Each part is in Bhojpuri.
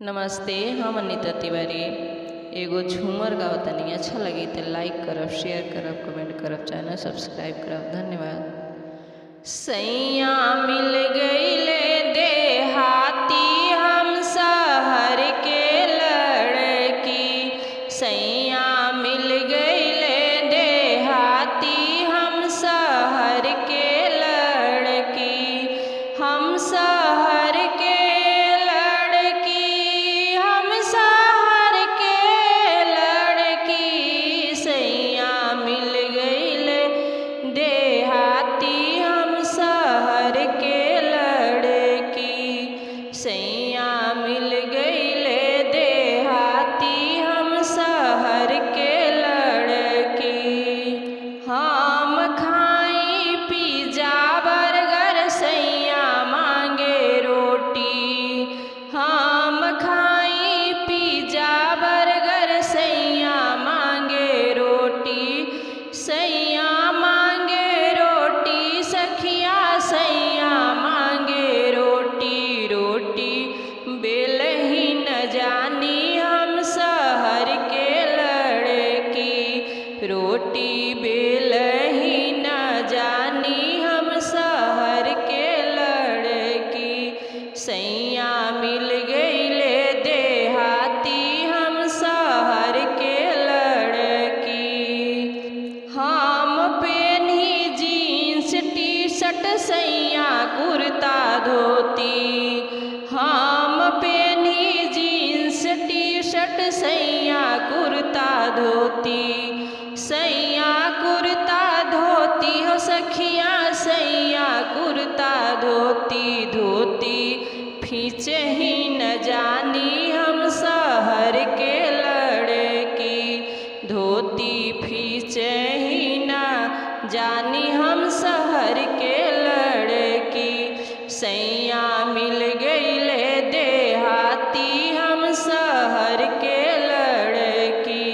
नमस्ते, हम अनिता तिवारी एगो झूमर गावतनी। अच्छा लगी तो लाइक करब, शेयर करब, कमेंट करब, चैनल सब्सक्राइब करब। धन्यवाद। सैया मिल गईले देहाती हम शहर के लड़की, सैया मिल गईले देहाती हम शहर के लड़की, हम शहर के सैया मिल गईले देहाती हम शहर के लड़की। हम खाई पिज्जा बर्गर, सैया मांगे रोटी। हम खाई पिज्जा बर्गर, सैया मांगे रोटी। सैया मांगे रोटी सखिया, सैया मांगे रोटी। रोटी बेल ही न जानी हम शहर के लड़की, रोटी बेल ही न जानी हम शहर के लड़की। सैया मिल गईले देहाती हम शहर के लड़की। हम पेन्ही जीन्स टी शर्ट, सैया कुर्ता धोती। हम पेन्ही जीन्स टी शर्ट, सैया कुर्ता धोती। सैया कुर्ता धोती हो सखिया, सैया कुर्ता धोती। धोती खींचे ही न जानी हम शहर के लड़की, धोती खींचे ही न जानी हम शहर के लड़की। सैया मिल गईले देहाती हम शहर के लड़की।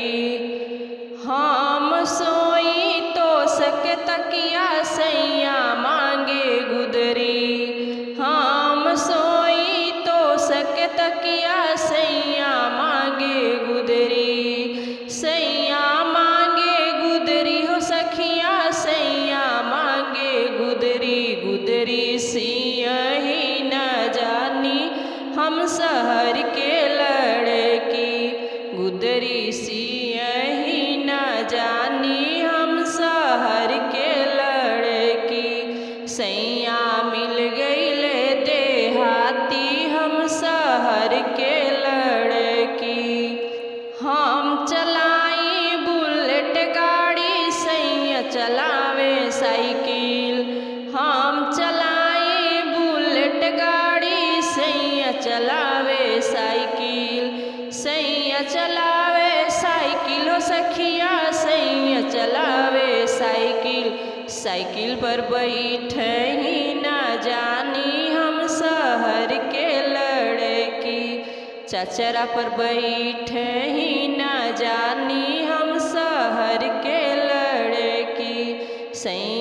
हम सोई तो सके तकिया, सैया मांगे गुदरी। हम सोई तो सके तकिया, सैया मांगे गुदरी। सैया मांगे गुदरी हो सखिया, सैया मांगे गुदरी। गुदरी सियही न जानी हम शहर के लड़की, गुदरी सियही न जानी हम शहर के लड़की। सैया मिल गईले देहाती हम शहर के लड़की। हम चलाई बुलेट गाड़ी, सैया चलावे साइकिल। हम चलाई बुलेट गाड़ी, सैया चलावे साइकिल। सैया चलावे साइकिल हो सखिया, सैया चलावे साइकिल। साइकिल पर बैठे ही न जानी हम शहर के लड़की, चचरा पर बैठे ही न जानी हम शहर के लड़की। सैया